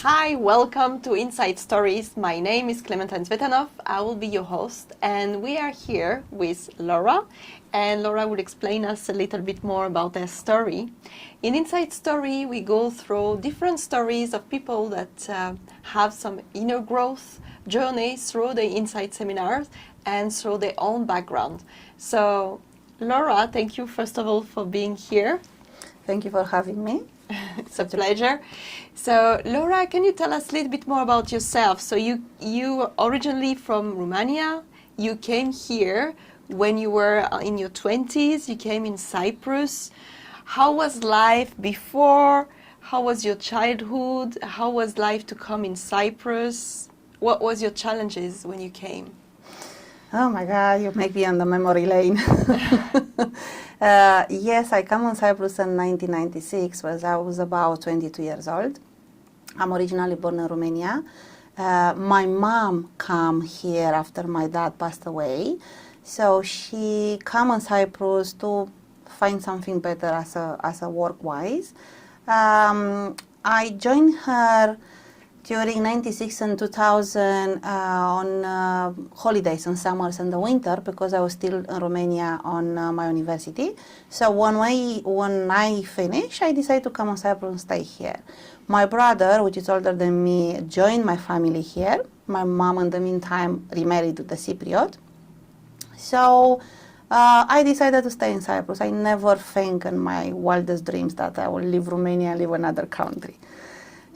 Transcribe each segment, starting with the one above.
Hi, welcome to Inside Stories. My name is Clementine Svetanov. I will be your host, and we are here with Laura. And Laura will explain us a little bit more about their story. In Inside Story, we go through different stories of people that have some inner growth journeys through the Inside seminars and through their own background. So, Laura, thank you first of all for being here. Thank you for having me. It's a pleasure. So, Laura, can you tell us a little bit more about yourself? So, you are originally from Romania. You came here when you were in your 20s. You came in Cyprus. How was life before? How was your childhood? How was life to come in Cyprus? What was your challenges when you came? Oh my God, you make me on the memory lane. Yes, I came on Cyprus in 1996 when I was about 22 years old. I'm originally born in Romania. My mom came here after my dad passed away. So she came on Cyprus to find something better as a work-wise. I joined her during 96 and 2000 on holidays and summers and the winter because I was still in Romania on my university. So when I finished, I decided to come on Cyprus and stay here. My brother, which is older than me, joined my family here. My mom, in the meantime, remarried to the Cypriot. So I decided to stay in Cyprus. I never think in my wildest dreams that I will leave Romania and live in another country.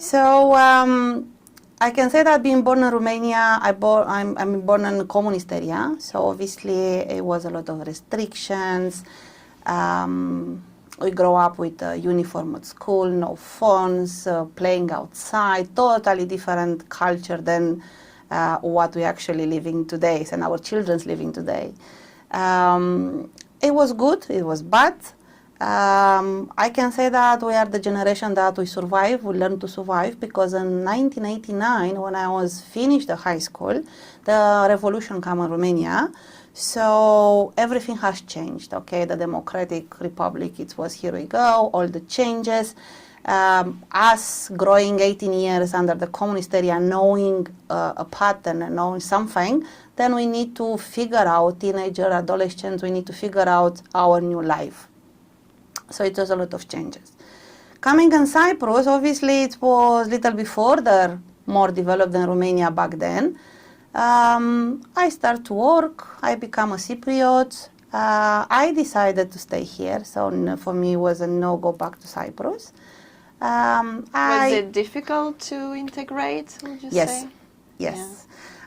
So I can say that being born in Romania, I'm born in a communist area. So obviously it was a lot of restrictions. We grow up with a uniform at school, no phones, playing outside, totally different culture than what we actually living today and our children's living today. It was good, it was bad. I can say that we are the generation that we survive, we learn to survive, because in 1989, when I was finished the high school, the revolution came in Romania. So everything has changed, okay? The Democratic Republic, it was here we go, all the changes. Us growing 18 years under the communist area, knowing a pattern and knowing something, then we need to figure out, teenager, adolescents, we need to figure out our new life. So it was a lot of changes. Coming in Cyprus, obviously it was little bit further, more developed than Romania back then. I started to work, I became a Cypriot. I decided to stay here, so for me it was a no go back to Cyprus. Was it difficult to integrate, would you say? Yes. Yeah.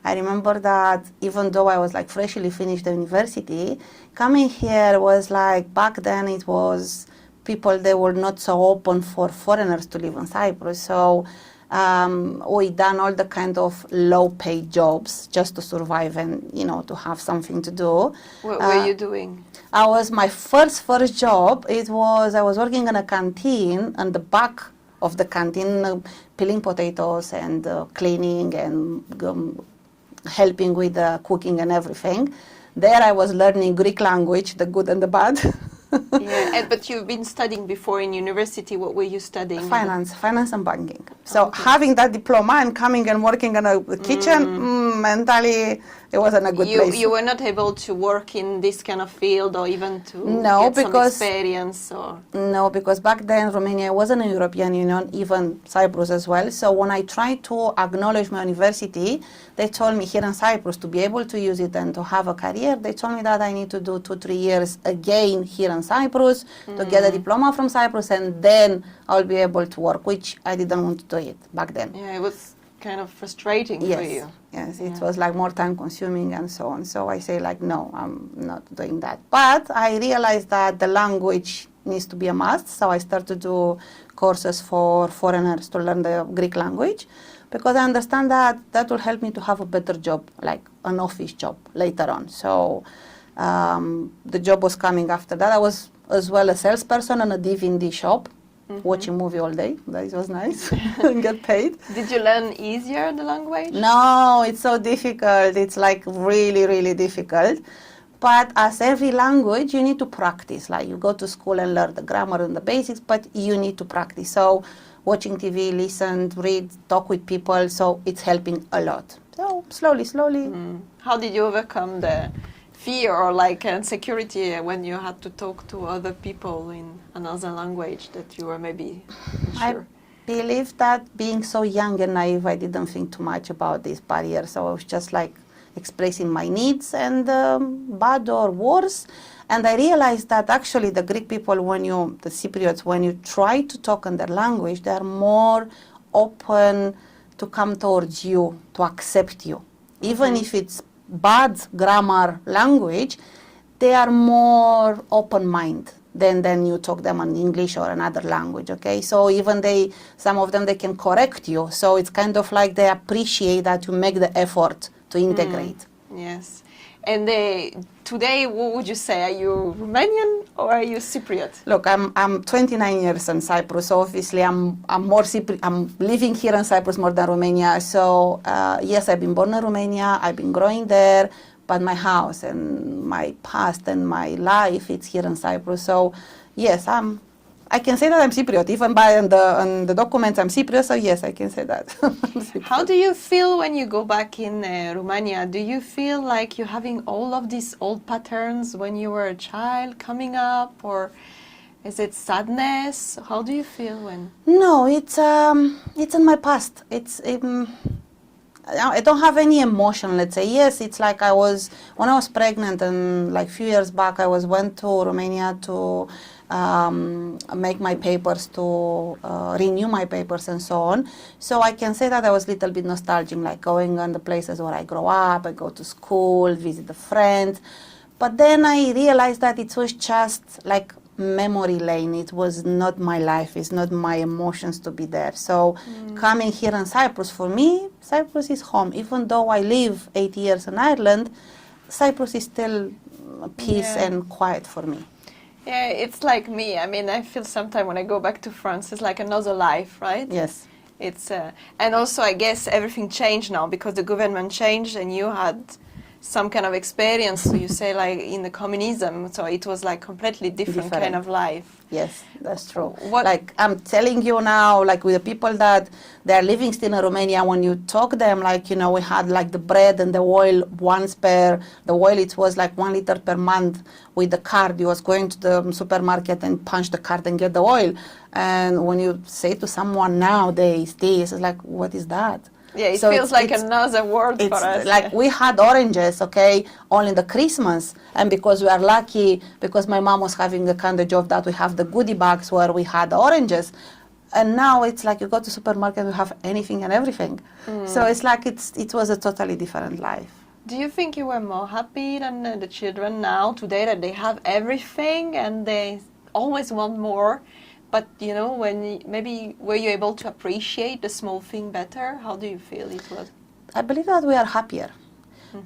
I remember that even though I was like freshly finished the university, coming here was like, back then it was people, they were not so open for foreigners to live in Cyprus. So we done all the kind of low paid jobs just to survive and, you know, to have something to do. What were you doing? My first job, I was working in a canteen, on the back of the canteen, peeling potatoes and cleaning and helping with the cooking and everything. There I was learning Greek language, the good and the bad. Yeah, but you've been studying before in university. What were you studying? Finance and banking. So having that diploma and coming and working in a kitchen, mentally, it wasn't a good place. You were not able to work in this kind of field or even to get some experience? No, because back then Romania wasn't a European Union, even Cyprus as well. So when I tried to acknowledge my university, they told me here in Cyprus to be able to use it and to have a career, they told me that I need to do 2-3 years again here in Cyprus to get a diploma from Cyprus, and then I'll be able to work, which I didn't want to do it back then. Yeah, it was kind of frustrating for you. Yes, it was like more time consuming and so on. So I say like, no, I'm not doing that. But I realized that the language needs to be a must. So I started to do courses for foreigners to learn the Greek language, because I understand that that will help me to have a better job, like an office job later on. So the job was coming after that. I was as well a salesperson in a DVD shop, watching movie all day. That was nice and get paid. Did you learn easier the language? No, it's so difficult. It's like really, really difficult. But as every language, you need to practice. Like you go to school and learn the grammar and the basics, but you need to practice. So watching TV, listen, read, talk with people. So it's helping a lot. So slowly. How did you overcome the fear or like insecurity when you had to talk to other people in another language that you were maybe unsure? I believe that being so young and naive, I didn't think too much about this barrier. So I was just like expressing my needs and bad or worse. And I realized that actually the Greek people, the Cypriots, when you try to talk in their language, they are more open to come towards you, to accept you. Even if it's bad grammar language, they are more open-minded than you talk them in English or another language, okay? So even some of them, they can correct you. So it's kind of like they appreciate that you make the effort to integrate. Yes. And today, what would you say? Are you Romanian or are you Cypriot? Look, I'm 29 years in Cyprus, so obviously I'm more Cypriot. I'm living here in Cyprus more than Romania. So yes, I've been born in Romania. I've been growing there, but my house and my past and my life, it's here in Cyprus. So yes, I can say that I'm Cypriot. Even on the documents, I'm Cypriot, so yes, I can say that. How do you feel when you go back in Romania? Do you feel like you're having all of these old patterns when you were a child coming up, or is it sadness? How do you feel when? No, it's in my past. I don't have any emotion, let's say. Yes, it's like when I was pregnant and like a few years back, went to Romania to make my papers, to renew my papers and so on. So I can say that I was a little bit nostalgic, like going on the places where I grew up, I go to school, visit the friends. But then I realized that it was just like memory lane. It was not my life. It's not my emotions to be there. So coming here in Cyprus, for me, Cyprus is home. Even though I live 8 years in Ireland, Cyprus is still peace and quiet for me. Yeah, it's like me. I mean, I feel sometimes when I go back to France, it's like another life, right? Yes. It's and also I guess everything changed now because the government changed and you had some kind of experience, so you say like in the communism, so it was like completely different kind of life. Yes, that's true. Like I'm telling you now, like with the people that they are living still in Romania, when you talk them, like, you know, we had like the bread and the oil the oil, it was like 1 liter per month with the card. You was going to the supermarket and punch the card and get the oil. And when you say to someone nowadays this, it's like, what is that? Yeah, it feels like another world for us. Like we had oranges, okay, only in the Christmas. And because we are lucky, because my mom was having the kind of job that we have the goodie bags where we had oranges. And now it's like you go to supermarket and you have anything and everything. So it's like it was a totally different life. Do you think you were more happy than the children now, today, that they have everything and they always want more? But, you know, maybe were you able to appreciate the small thing better? How do you feel it was? I believe that we are happier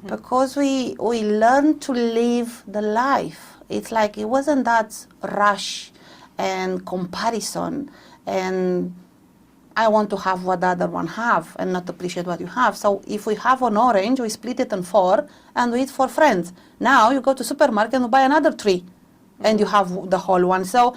because we learned to live the life. It's like it wasn't that rush and comparison and I want to have what the other one have and not appreciate what you have. So if we have an orange, we split it in 4 and we eat for friends. Now you go to supermarket and you buy another 3 and you have the whole one. So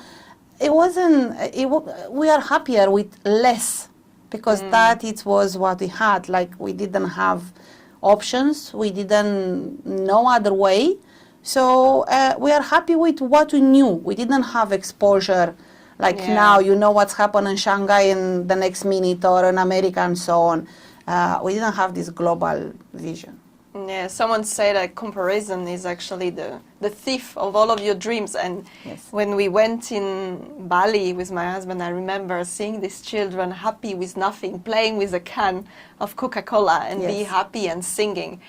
we are happier with less because that it was what we had. Like we didn't have options. We didn't know other way. So we are happy with what we knew. We didn't have exposure. Like now, you know what's happened in Shanghai in the next minute or in America and so on. We didn't have this global vision. Yeah, someone said that comparison is actually the thief of all of your dreams. And when we went in Bali with my husband, I remember seeing these children happy with nothing, playing with a can of Coca-Cola and be happy and singing.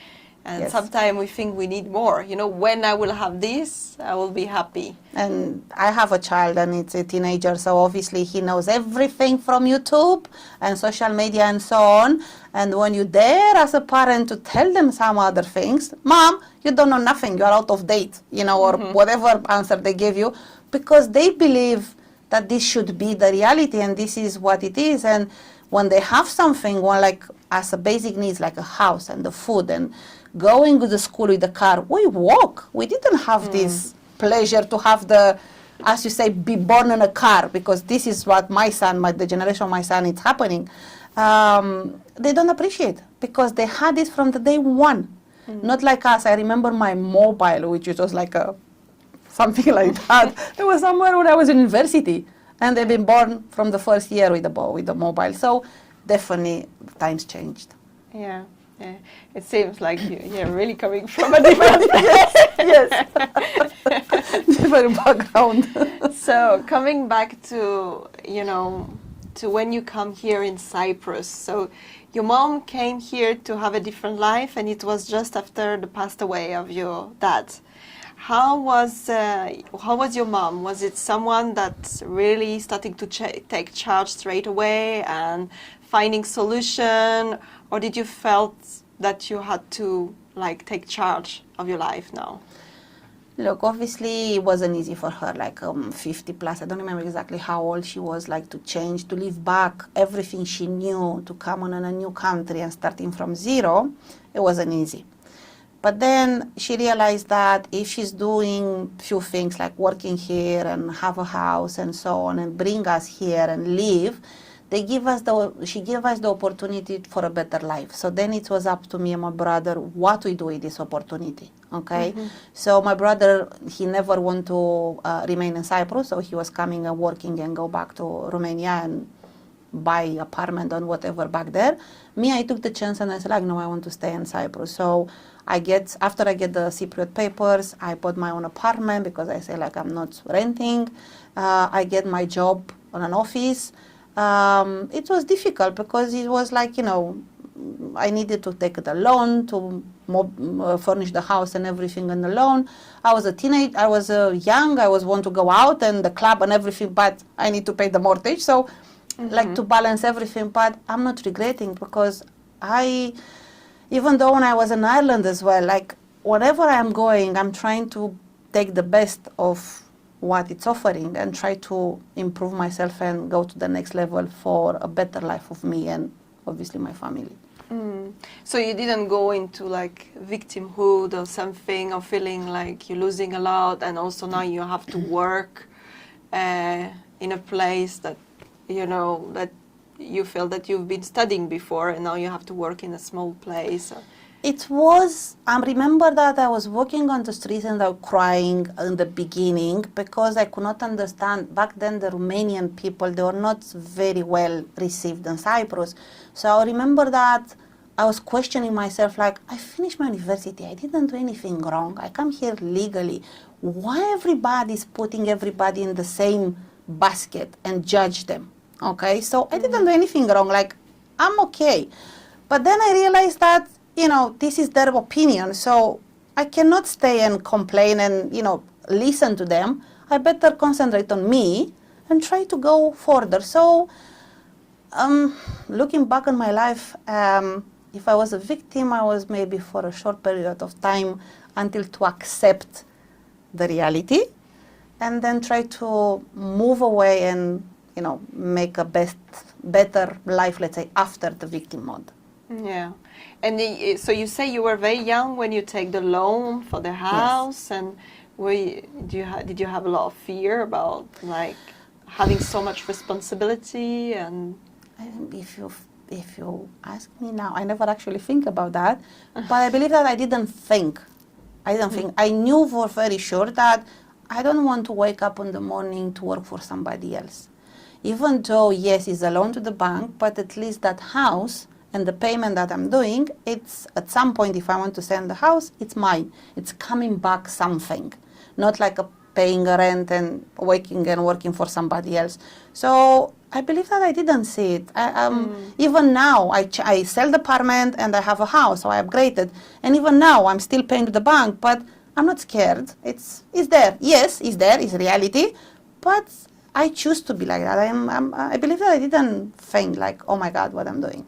And sometimes we think we need more. You know, when I will have this, I will be happy. And I have a child and it's a teenager, so obviously he knows everything from YouTube and social media and so on. And when you're there as a parent to tell them some other things, Mom, you don't know nothing, you're out of date, you know, or whatever answer they give you, because they believe that this should be the reality and this is what it is. And when they have something, like as a basic needs, like a house and the food and going to the school with the car, we walk. We didn't have this pleasure to have the as you say, be born in a car, because this is what the generation of my son, it's happening. They don't appreciate, because they had it from the day one. Not like us. I remember my mobile, which was like something like that. It was somewhere when I was in university, and they've been born from the first year with the mobile. So definitely times changed. Yeah. Yeah, it seems like you're really coming from a different yes, different background. So coming back to, to when you come here in Cyprus. So your mom came here to have a different life, and it was just after the passed away of your dad. How was your mom? Was it someone that's really starting to take charge straight away and finding solution, or did you felt that you had to take charge of your life now? Look, obviously it wasn't easy for her, 50 plus. I don't remember exactly how old she was, to change, to leave back everything she knew, to come on in a new country and starting from zero. It wasn't easy. But then she realized that if she's doing few things like working here and have a house and so on and bring us here and live, she gave us the opportunity for a better life. So then it was up to me and my brother what we do with this opportunity. Okay, so my brother, he never wanted to remain in Cyprus, so he was coming and working and go back to Romania and buy apartment and whatever back there. Me, I took the chance and I said, no, I want to stay in Cyprus. So after I get the Cypriot papers, I bought my own apartment, because I say I'm not renting. I get my job on an office. It was difficult because it was I needed to take the loan to furnish the house and everything in the loan. I was a teenager, I was young, I want to go out and the club and everything, but I need to pay the mortgage. So to balance everything, but I'm not regretting, because even though when I was in Ireland as well, whenever I'm going, I'm trying to take the best of what it's offering and try to improve myself and go to the next level for a better life of me and obviously my family. So you didn't go into victimhood or something, or feeling like you're losing a lot, and also now you have to work in a place that that you feel that you've been studying before, and now you have to work in a small place. I remember that I was walking on the streets and I was crying in the beginning, because I could not understand. Back then the Romanian people, they were not very well received in Cyprus. So I remember that I was questioning myself, I finished my university, I didn't do anything wrong, I come here legally. Why everybody's putting everybody in the same basket and judge them? Okay, so I didn't do anything wrong, I'm okay. But then I realized that this is their opinion, so I cannot stay and complain and, listen to them. I better concentrate on me and try to go further. So, looking back on my life, if I was a victim, I was maybe for a short period of time until to accept the reality, and then try to move away and, make a better life, let's say, after the victimhood. Yeah. And so you say you were very young when you take the loan for the house, yes. And did you have a lot of fear about having so much responsibility? And if you ask me now, I never actually think about that, but I believe that I didn't think. I knew for very sure that I don't want to wake up in the morning to work for somebody else. Even though, yes, it's a loan to the bank, but at least that house and the payment that I'm doing, it's at some point, if I want to sell the house, it's mine. It's coming back something, not paying a rent and waking and working for somebody else. So I believe that I didn't see it. Even now, I sell the apartment and I have a house, so I upgraded. And even now, I'm still paying to the bank, but I'm not scared. It's there. Yes, it's there. It's reality. But I choose to be like that. I believe that I didn't think oh my God, what I'm doing.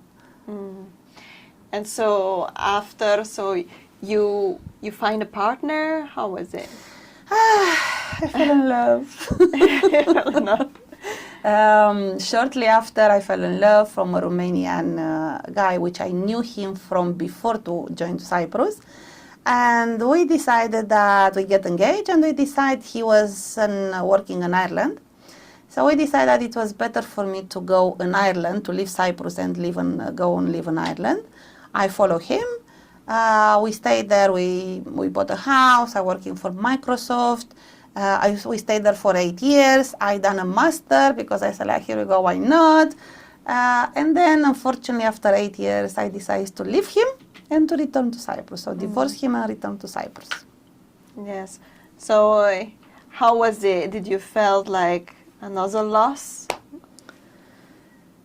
And so you find a partner. How was it? I fell in love. Shortly after, I fell in love from a Romanian guy, which I knew him from before to join Cyprus. And we decided that we get engaged, and we decided he was working in Ireland. So we decided it was better for me to go in Ireland, to leave Cyprus and go and live in Ireland. I follow him. We stayed there. We bought a house. I working for Microsoft. We stayed there for 8 years. I done a master because I said, like, here we go, why not? And then, unfortunately, after 8 years, I decided to leave him and to return to Cyprus. So divorce him and return to Cyprus. Yes. So how was it? Did you felt like another loss?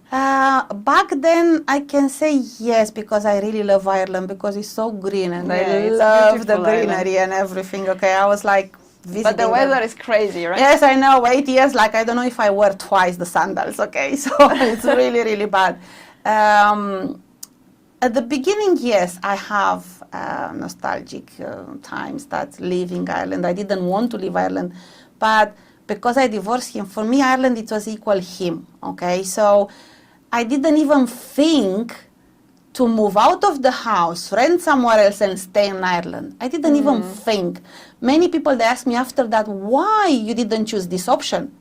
Back then, I can say yes, because I really love Ireland, because it's so green, and I love the greenery and everything. Okay, I was like visiting. But the weather is crazy, right? Yes, I know. 8 years, like, I don't know if I wear twice the sandals. Okay, so it's really, really bad. At the beginning, yes, I have nostalgic times that leaving Ireland. I didn't want to leave Ireland, but because I divorced him, for me, Ireland, it was equal him. Okay, so I didn't even think to move out of the house, rent somewhere else, and stay in Ireland. I didn't even think. Many people, they asked me after that, why you didn't choose this option?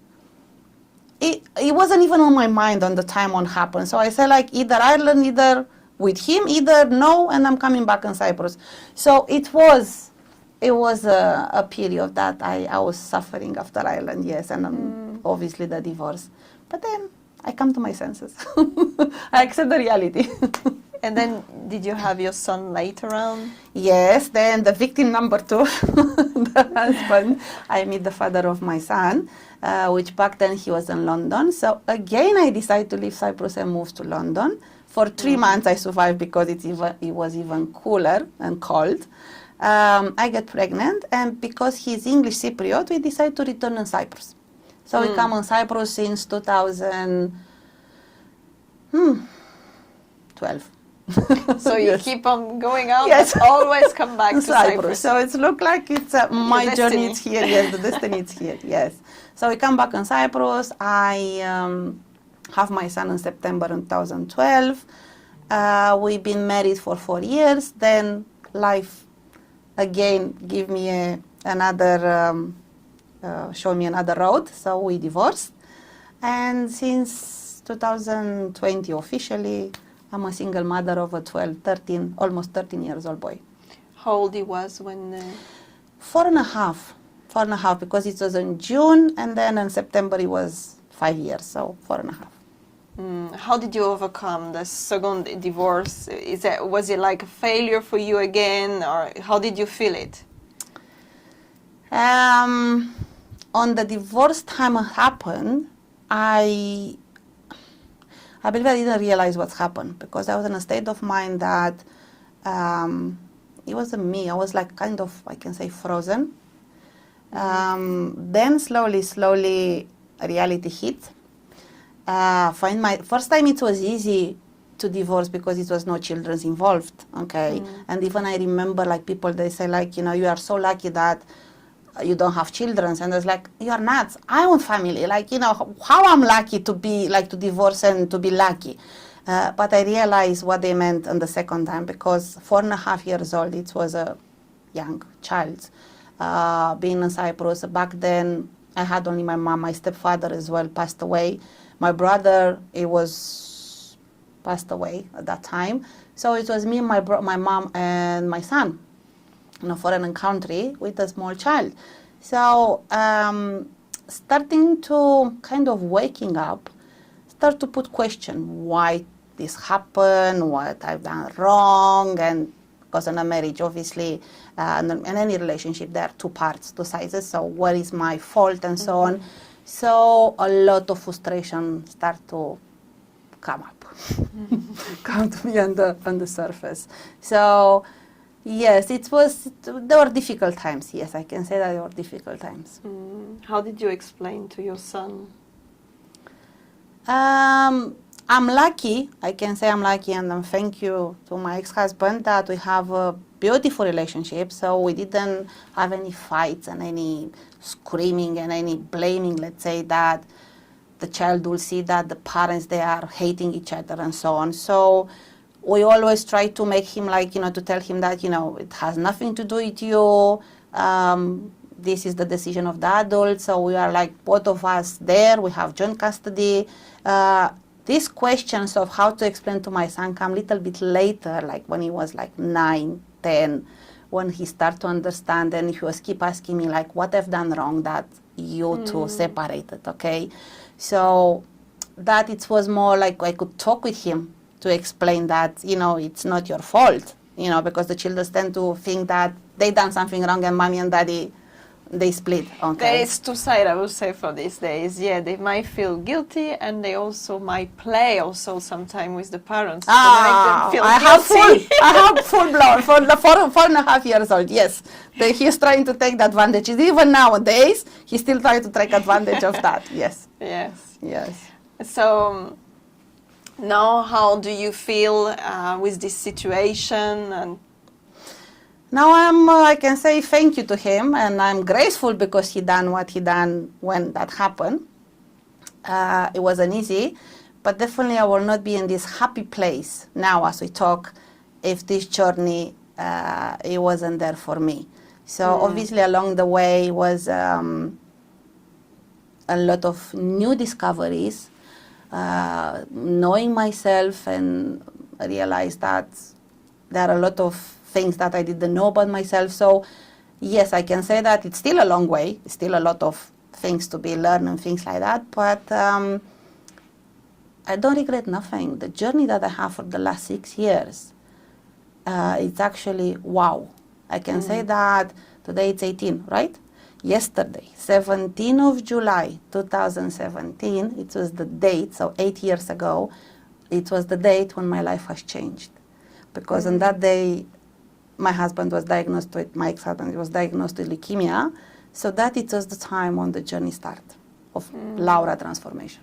It wasn't even on my mind on the time when it happened. So I said, like, either Ireland, either with him, either no, and I'm coming back in Cyprus. So it was a period that I was suffering after Ireland, yes, and obviously the divorce. But then I come to my senses. I accept the reality. And then did you have your son later on? Yes, then the victim number 2, the husband, I meet the father of my son, which back then he was in London. So again, I decided to leave Cyprus and move to London. For 3 months I survived because it was even cooler and cold. I get pregnant, and because he's English Cypriot, we decided to return in Cyprus. So we come on Cyprus since 2012. So you keep on going out, yes, but always come back to Cyprus. So it's look like it's my journey is here. Yes, the destiny is here. Yes. So we come back on Cyprus. I have my son in September 2012. We've been married for 4 years. Then life again give me show me another road. So we divorced, and since 2020 officially, I'm a single mother of a almost 13 years old boy. How old he was when? 4.5. 4.5, because it was in June, and then in September it was 5 years, so 4.5. How did you overcome the second divorce? Was it like a failure for you again, or how did you feel it? On the divorce time it happened, I believe I didn't realize what's happened, because I was in a state of mind that it wasn't me. I was like kind of, I can say, frozen. Then slowly reality hit. First time it was easy to divorce because it was no children involved, okay? And even I remember, like, people, they say, like, you are so lucky that you don't have children, and it's like, you are nuts. I want family, like, how I'm lucky to be, like, to divorce and to be lucky. But I realized what they meant on the second time, because 4.5 years old, it was a young child. Being in Cyprus, back then, I had only my mom. My stepfather as well passed away. My brother, he was passed away at that time. So it was me, my mom, and my son in a foreign country with a small child. So starting to kind of waking up, start to put question why this happened, what I've done wrong, and because in a marriage, obviously, in any relationship, there are 2 parts, 2 sides. So what is my fault and so on. So a lot of frustration start to come up, come to me on the surface. So yes, there were difficult times. Yes, I can say that there were difficult times. How did you explain to your son? I'm lucky, I can say I'm lucky, and thank you to my ex-husband that we have a beautiful relationship. So we didn't have any fights and any screaming and any blaming, let's say, that the child will see that the parents, they are hating each other and so on. So we always try to make him like, to tell him that, it has nothing to do with you. This is the decision of the adults. So we are like both of us there. We have joint custody. These questions of how to explain to my son come a little bit later, like when he was like 9, 10, when he started to understand, and he was keep asking me like, what I've done wrong that you two separated, okay? So that it was more like I could talk with him to explain that, it's not your fault, because the children tend to think that they done something wrong and mommy and daddy, they split, okay? There is two sides, I would say, for these days. Yeah, they might feel guilty and they also might play also sometime with the parents to make them feel guilty. I have full blown, for 4.5 years old, yes. He's trying to take the advantage. Even nowadays, he's still trying to take advantage of that, yes. Yes. Yes. So now how do you feel with this situation? And now I can say thank you to him, and I'm grateful because he done what he done when that happened. It wasn't easy, but definitely I will not be in this happy place now as we talk if this journey it wasn't there for me. So obviously along the way was a lot of new discoveries, knowing myself, and realize that there are a lot of things that I didn't know about myself. So yes, I can say that it's still a long way. It's still a lot of things to be learned and things like that. But I don't regret nothing. The journey that I have for the last 6 years, it's actually wow. I can say that today it's 18, right? Yesterday, 17th of July, 2017, it was the date, so 8 years ago, it was the date when my life has changed. Because on that day, my ex-husband was diagnosed with leukemia, so that it was the time when the journey started of Laura transformation.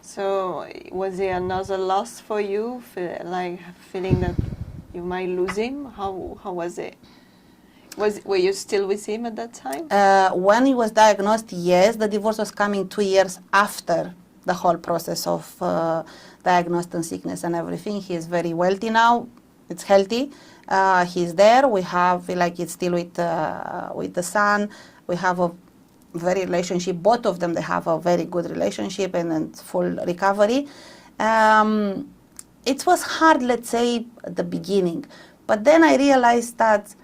So was there another loss for you, like feeling that you might lose him? How was it? Were you still with him at that time? When he was diagnosed, yes. The divorce was coming 2 years after the whole process of diagnosis and sickness and everything. He is very wealthy now. It's healthy. He's there. We have, like, it's still with the son. We have a very relationship. Both of them, they have a very good relationship and full recovery. It was hard, let's say, at the beginning. But then I realized that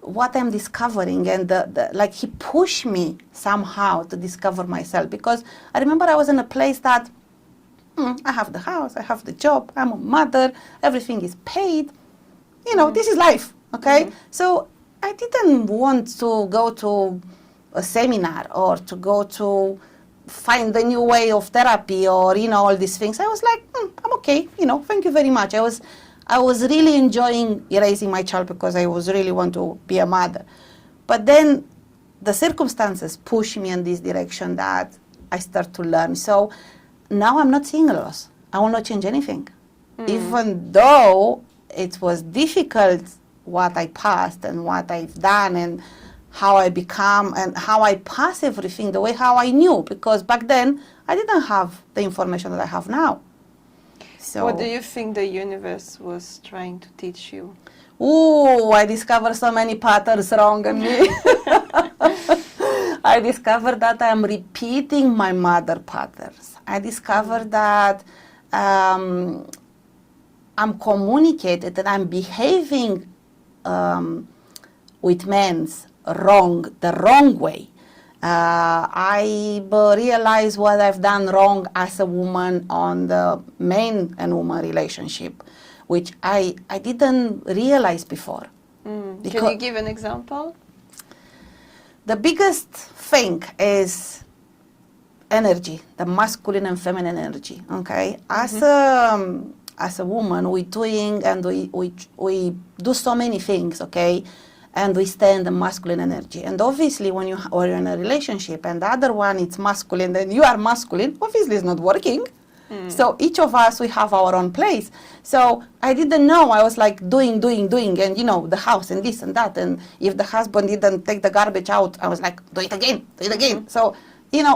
what I'm discovering, and like he pushed me somehow to discover myself, because I remember I was in a place that I have the house, I have the job, I'm a mother, everything is paid, this is life, okay? So I didn't want to go to a seminar or to go to find a new way of therapy or, all these things. I was like, I'm okay, thank you very much. I was really enjoying raising my child because I was really want to be a mother. But then the circumstances pushed me in this direction that I start to learn. So now I'm not seeing a loss. I will not change anything. Even though it was difficult what I passed and what I've done and how I become and how I pass everything the way how I knew, because back then I didn't have the information that I have now. So, what do you think the universe was trying to teach you? I discovered so many patterns wrong in me. I discovered that I'm repeating my mother patterns. I discovered that I'm communicated and I'm behaving with men the wrong way. I realize what I've done wrong as a woman on the man and woman relationship, which I didn't realize before. Can you give an example? The biggest thing is energy, the masculine and feminine energy, okay? As a woman, we're doing and we do so many things, okay? And we stay in the masculine energy. And obviously, when you're in a relationship and the other one is masculine, then you are masculine, obviously it's not working. So each of us, we have our own place. So I didn't know. I was like doing, and the house and this and that. And if the husband didn't take the garbage out, I was like, do it again. So,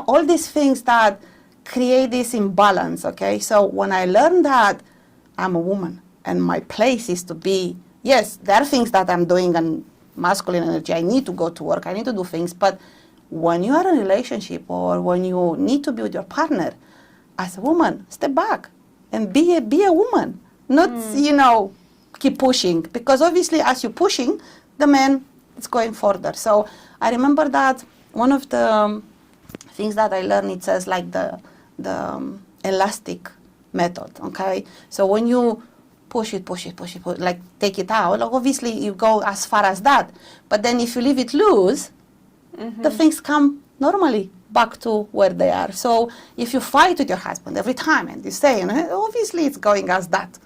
all these things that create this imbalance, okay? So when I learned that I'm a woman, and my place is to be, yes, there are things that I'm doing and masculine energy. I need to go to work. I need to do things. But when you are in a relationship or when you need to be with your partner, as a woman, step back and be a woman. Not, keep pushing. Because obviously as you're pushing, the man is going further. So I remember that one of the things that I learned, it says like the elastic method, okay? So when you push it, like take it out, like obviously you go as far as that. But then if you leave it loose, the things come normally back to where they are. So if you fight with your husband every time and you say, obviously it's going as that,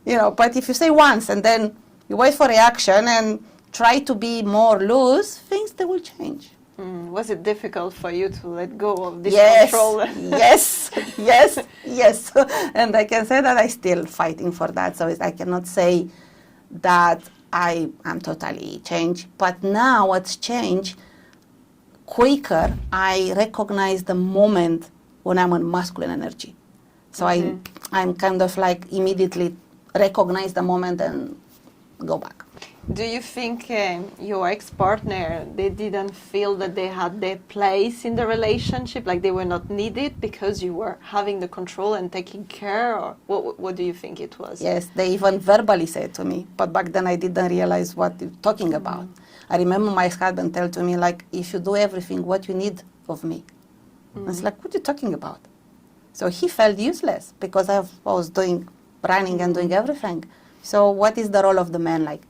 but if you say once and then you wait for reaction and try to be more loose, things, they will change. Was it difficult for you to let go of this Yes, control? yes. And I can say that I'm still fighting for that. So I cannot say that I am totally changed. But now what's changed, quicker, I recognize the moment when I'm on masculine energy. So I'm kind of like immediately recognize the moment and go back. Do you think your ex-partner, they didn't feel that they had their place in the relationship, like they were not needed because you were having the control and taking care, or what do you think it was? Yes, they even verbally said to me, but back then I didn't realize what you're talking about. I remember my ex-husband tell to me, like, if you do everything, what you need of me? I was like, what are you talking about? So he felt useless because I was running and doing everything. So what is the role of the man, like,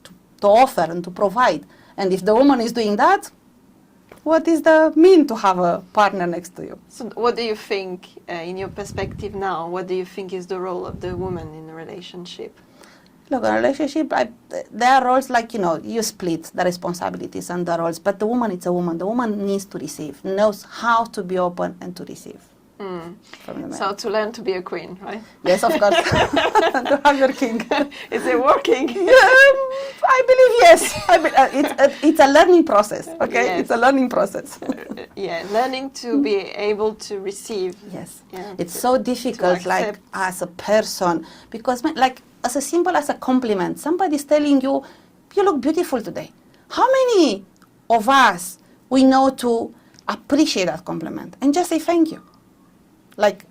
to offer and to provide? And if the woman is doing that, what is the mean to have a partner next to you? So what do you think, in your perspective now, what do you think is the role of the woman in a relationship? Look, in a relationship, there are roles like, you split the responsibilities and the roles, but the woman is a woman. The woman needs to receive, knows how to be open and to receive. From the man. So to learn to be a queen, right? Yes, of course. To have your king. Is it working? I believe yes. It's a learning process, okay? Yes. It's a learning process. Learning to be able to receive. Yes. Yeah, It's so difficult, like, as a person, because, like, as simple as a compliment, somebody's telling you, you look beautiful today. How many of us we know to appreciate that compliment and just say thank you? Like,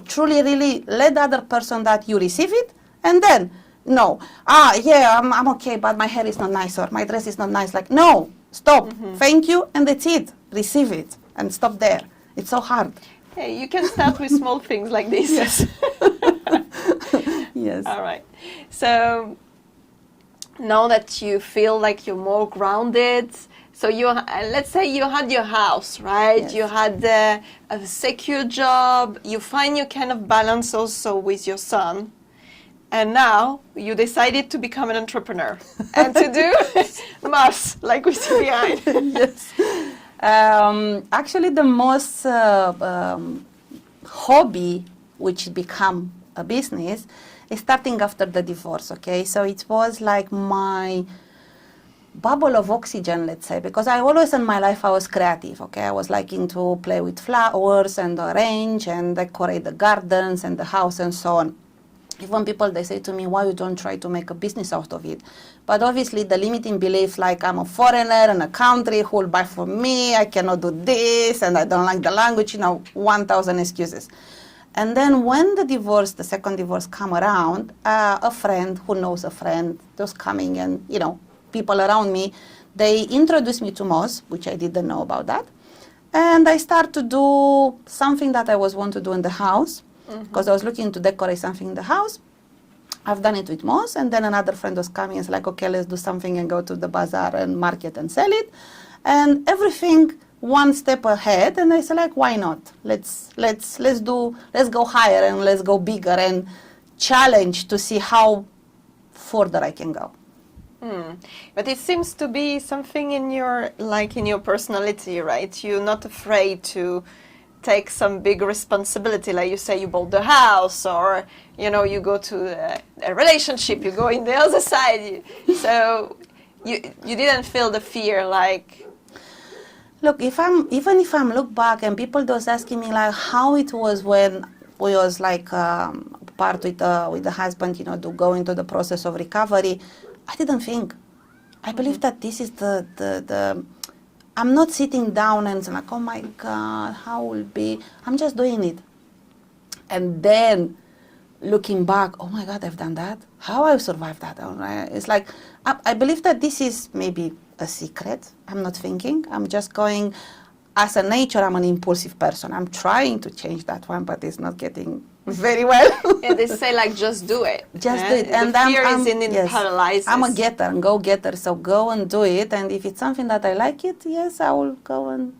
truly, really let the other person that you receive it, and then, I'm okay, but my hair is not nice, or my dress is not nice. Like, no, stop, thank you, and that's it. Receive it, and stop there. It's so hard. Hey, you can start with small things like this. Yes. Yes. All right. So now that you feel like you're more grounded, so let's say you had your house, right? Yes. You had a secure job. You find your kind of balance also with your son. And now you decided to become an entrepreneur and to do mass, like we see behind. Yes. Actually, the most hobby, which become a business, is starting after the divorce, okay? So it was like my bubble of oxygen, let's say, because I always in my life I was creative, okay? I was like into play with flowers and arrange and decorate the gardens and the house and so on. Even people, they say to me, why you don't try to make a business out of it? But obviously the limiting beliefs, like I'm a foreigner in a country, who will buy for me, I cannot do this, and I don't like the language, 1,000 excuses. And then when the second divorce come around, a friend who knows a friend was coming and, people around me, they introduced me to Moz, which I didn't know about that. And I start to do something that I was want to do in the house, because I was looking to decorate something in the house. I've done it with Moz, and then another friend was coming and was like, okay, let's do something and go to the bazaar and market and sell it. And everything one step ahead, and I said, like, why not? Let's go higher and let's go bigger and challenge to see how further I can go. But it seems to be something in your personality, right? You're not afraid to take some big responsibility, like you say you bought the house, or you go to a relationship, you go in the other side. So you didn't feel the fear, like. Look, even if I'm look back and people just asking me like how it was when we was like part with the husband, you know, to go into the process of recovery. I didn't think. I believe that this is the I'm not sitting down and like, oh my God, how will be? I'm just doing it. And then looking back, oh my God, I've done that. How I survived that? It's like, I believe that this is maybe a secret. I'm not thinking. I'm just going, as a nature, I'm an impulsive person. I'm trying to change that one, but it's not getting very well. Yeah, they say like, just do it. Just do it. And the fear is in it paralyzes. I'm a getter and go-getter, so go and do it. And if it's something that I like it, yes, I will go and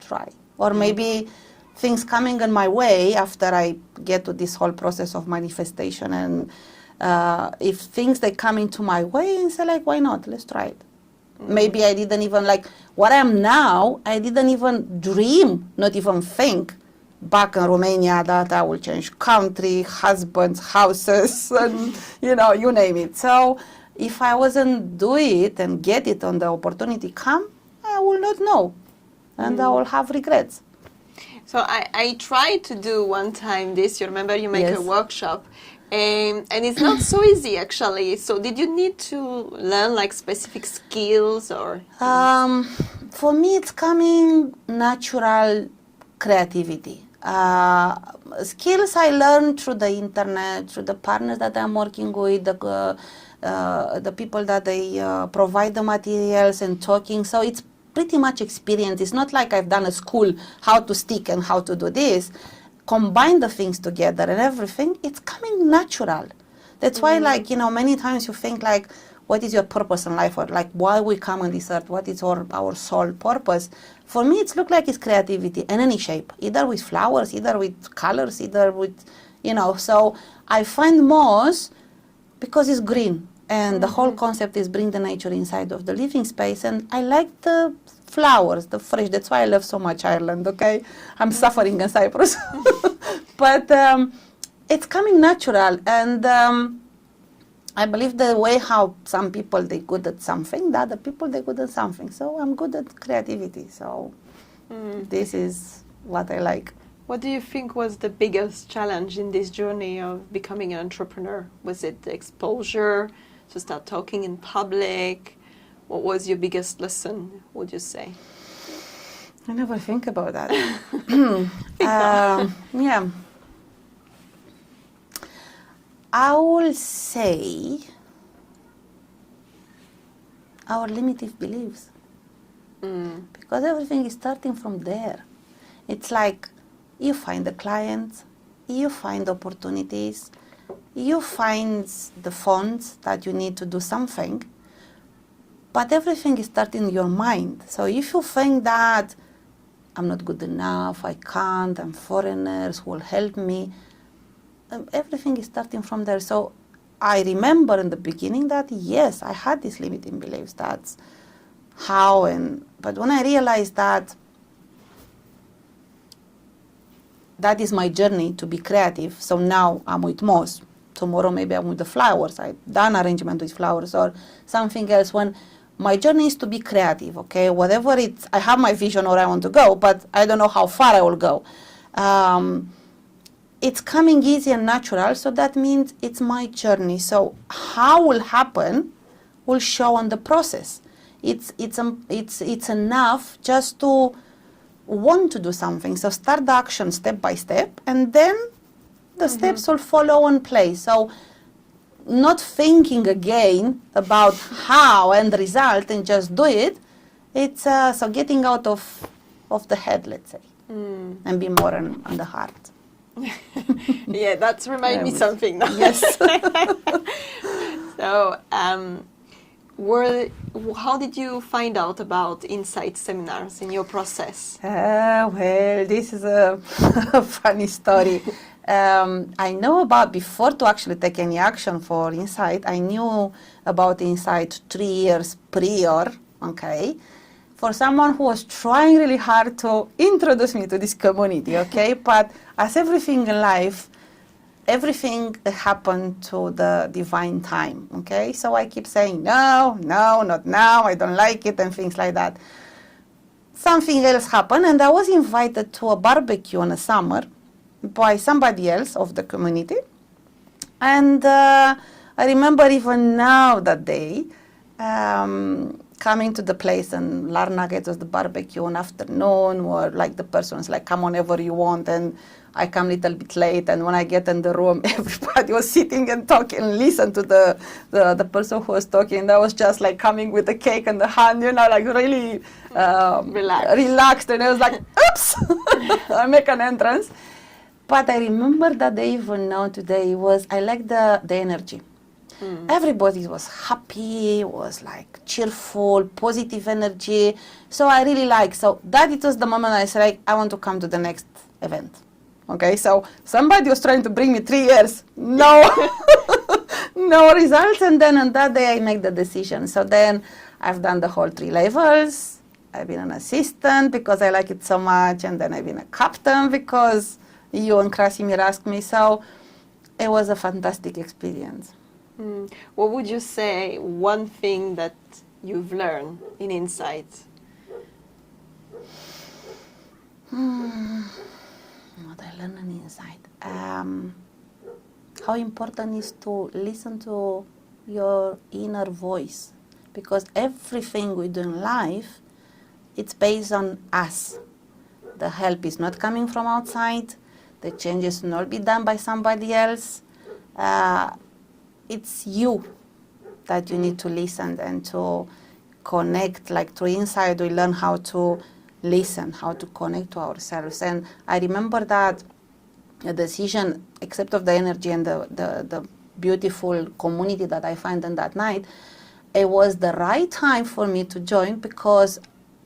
try. Or maybe things coming in my way after I get to this whole process of manifestation. And if things they come into my way and say like, why not? Let's try it. Maybe I didn't even like what I am now. I didn't even dream, not even think back in Romania that I will change country, husbands, houses, and you know, you name it. So if I wasn't do it and get it on the opportunity come, I will not know, and I will have regrets. So I tried to do one time this. You remember you make a workshop. And it's not so easy actually. So did you need to learn like specific skills or? For me, it's coming natural creativity. Skills I learned through the internet, through the partners that I'm working with, the people that they provide the materials and talking. So it's pretty much experience. It's not like I've done a school how to stick and how to do this. Combine the things together and everything, it's coming natural. That's why, like, you know, many times you think like, what is your purpose in life, or like why we come on this earth, what is our sole purpose? For me, it's look like it's creativity in any shape, either with flowers, either with colors, either with, you know. So I find moss because it's green, and the whole concept is bring the nature inside of the living space. And I like the flowers, the fresh. That's why I love so much Ireland. Okay, I'm suffering in Cyprus, but it's coming natural, and I believe the way how some people they good at something, the other people they good at something. So I'm good at creativity. So this is what I like. What do you think was the biggest challenge in this journey of becoming an entrepreneur? Was it the exposure, to start talking in public? What was your biggest lesson, would you say? I never think about that. Yeah. I will say our limited beliefs. Because everything is starting from there. It's like you find the clients, you find opportunities, you find the funds that you need to do something, but everything is starting in your mind. So if you think that I'm not good enough, I can't, I'm foreigners who will help me, everything is starting from there. So I remember in the beginning that yes, I had these limiting beliefs. That's how, but when I realized that that is my journey to be creative. So now I'm with moss. Tomorrow maybe I'm with the flowers. I've done arrangement with flowers or something else. When my journey is to be creative, okay? Whatever it's, I have my vision where I want to go, but I don't know how far I will go. It's coming easy and natural, so that means it's my journey. So how will happen will show on the process. It's enough just to want to do something. So start the action step by step, and then the steps will follow in place. So not thinking again about how and the result and just do it. It's so getting out of the head, let's say, and be more on the heart. Yeah, that's remind me something now. Yes. So, how did you find out about Insight seminars in your process? Well, this is a funny story. I know about, before to actually take any action for Insight, I knew about Insight 3 years prior, okay, for someone who was trying really hard to introduce me to this community, okay, but as everything in life, everything happened to the divine time, okay, so I keep saying, no, not now, I don't like it, and things like that. Something else happened, and I was invited to a barbecue in the summer by somebody else of the community. And I remember even now that day, coming to the place, and Larnaca, it was the barbecue in afternoon, or like the person's like, come whenever you want, and I come a little bit late, and when I get in the room, everybody was sitting and talking and listen to the person who was talking. That was just like coming with the cake in the hand, you know, like really relaxed, and I was like, oops, I make an entrance. But I remember that day even now today I like the energy. Everybody was happy, was like cheerful, positive energy. So I really so that it was the moment I said, like, I want to come to the next event. Okay, so somebody was trying to bring me 3 years, no, no results. And then on that day I make the decision. So then I've done the whole 3 levels. I've been an assistant because I like it so much. And then I've been a captain because you and Krasimir asked me. So it was a fantastic experience. What would you say one thing that you've learned in Insight? What I learned in Insight? How important is to listen to your inner voice, because everything we do in life, it's based on us. The help is not coming from outside. The changes will not be done by somebody else. It's you that you need to listen and to connect. Like through Insight, we learn how to listen, how to connect to ourselves. And I remember that a decision, except of the energy and the beautiful community that I find in that night, it was the right time for me to join, because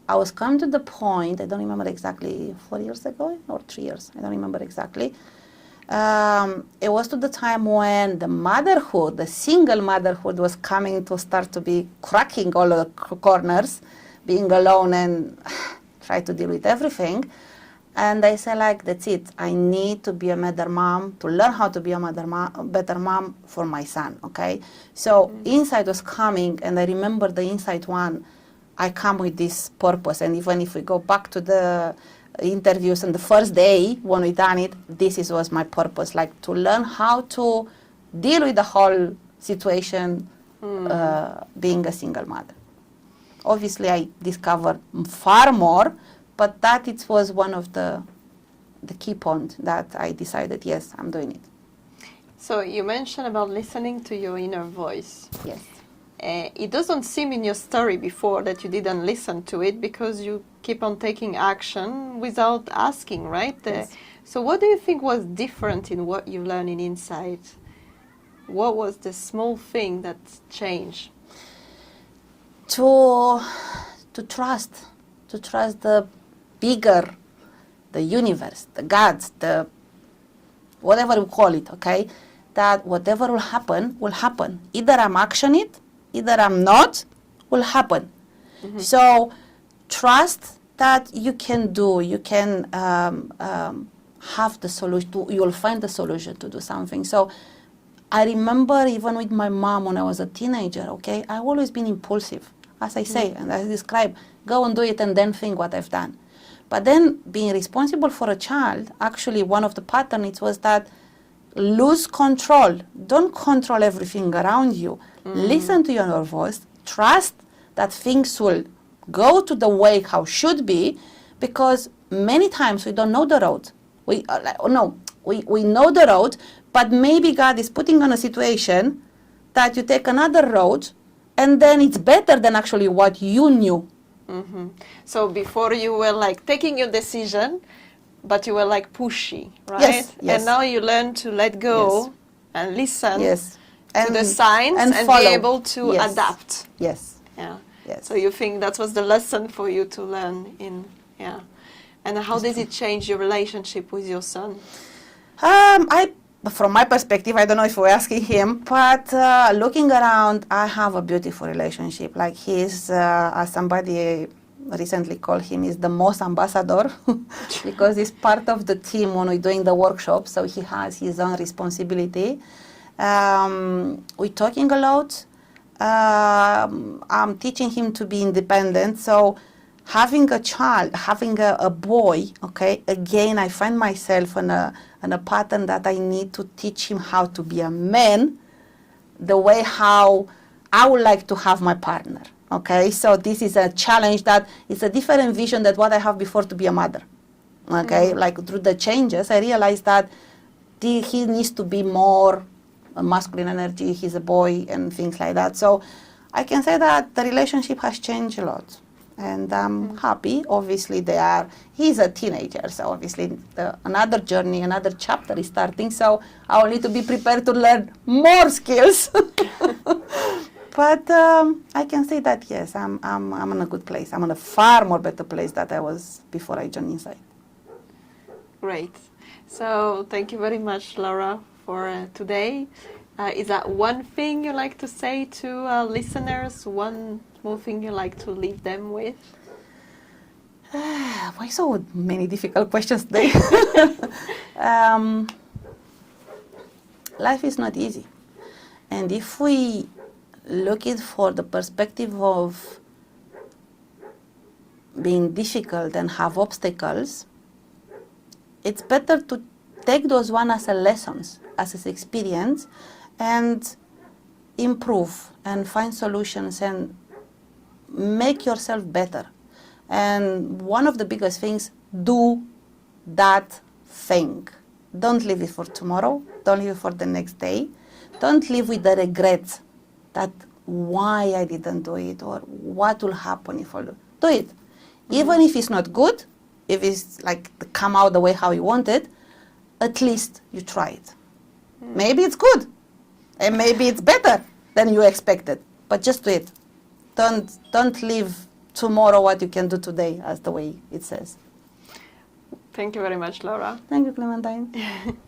I was coming to the point, I don't remember exactly, 4 years ago or 3 years, I don't remember exactly. It was to the time when the motherhood, the single motherhood, was coming to start to be cracking all the corners, being alone and try to deal with everything. And I said, like, that's it. I need to be a better mom, to learn how to be a better mom for my son, okay? So Insight was coming, and I remember the Insight one, I come with this purpose. And even if we go back to the interviews on the first day when we done it, was my purpose, like to learn how to deal with the whole situation, being a single mother. Obviously, I discovered far more, but that it was one of the key points that I decided, yes, I'm doing it. So you mentioned about listening to your inner voice. Yes. It doesn't seem in your story before that you didn't listen to it, because you keep on taking action without asking, right? Yes. So what do you think was different in what you learned in Insight? What was the small thing that changed? To trust the bigger, the universe, the gods, the whatever you call it, okay? That whatever will happen, Either I'm action it, either I'm not, will happen. Mm-hmm. So trust that you can do, you can have the solution, you'll find the solution to do something. So I remember even with my mom when I was a teenager, okay, I've always been impulsive, as I say, and as I describe, go and do it and then think what I've done. But then being responsible for a child, actually one of the patterns was that lose control. Don't control everything around you. Listen to your voice. Trust that things will go to the way how should be, because many times we don't know the road. We know the road, but maybe God is putting on a situation that you take another road, and then it's better than actually what you knew. Mm-hmm. So before you were like taking your decision, but you were like pushy, right? Yes, yes. And now you learn to let go, yes, and listen, yes, to the signs and follow. Be able to, yes, adapt. Yes. Yeah. Yes. So you think that was the lesson for you to learn in, yeah. And how does it change your relationship with your son? From my perspective, I don't know if we're asking him, but looking around, I have a beautiful relationship. Like he's, as somebody recently called him, is the most ambassador because he's part of the team when we're doing the workshop, so he has his own responsibility. We're talking a lot. I'm teaching him to be independent, so having a child, having a boy, okay, again, I find myself in a pattern that I need to teach him how to be a man, the way how I would like to have my partner, okay? So this is a challenge that is a different vision than what I have before to be a mother, okay? Like through the changes, I realized that he needs to be more masculine energy, he's a boy and things like that. So I can say that the relationship has changed a lot. And I'm happy. Obviously, he's a teenager, so obviously another journey, another chapter is starting. So I will need to be prepared to learn more skills. But I can say that yes, I'm in a good place. I'm in a far more better place than I was before I joined Inside. Great. So thank you very much, Laura, for today. Is that one thing you like to say to listeners? One small thing you like to leave them with? Why so many difficult questions today? Life is not easy. And if we look it for the perspective of being difficult and have obstacles, it's better to take those one as a lessons, as an experience, and improve and find solutions and make yourself better. And one of the biggest things, do that thing. Don't leave it for tomorrow. Don't leave it for the next day. Don't live with the regret that why I didn't do it or what will happen if I do it. Even if it's not good, if it's like come out the way how you want it, at least you try it. Maybe it's good and maybe it's better than you expected, but just do it. Don't leave tomorrow what you can do today, as the way it says. Thank you very much, Laura. Thank you, Clementine.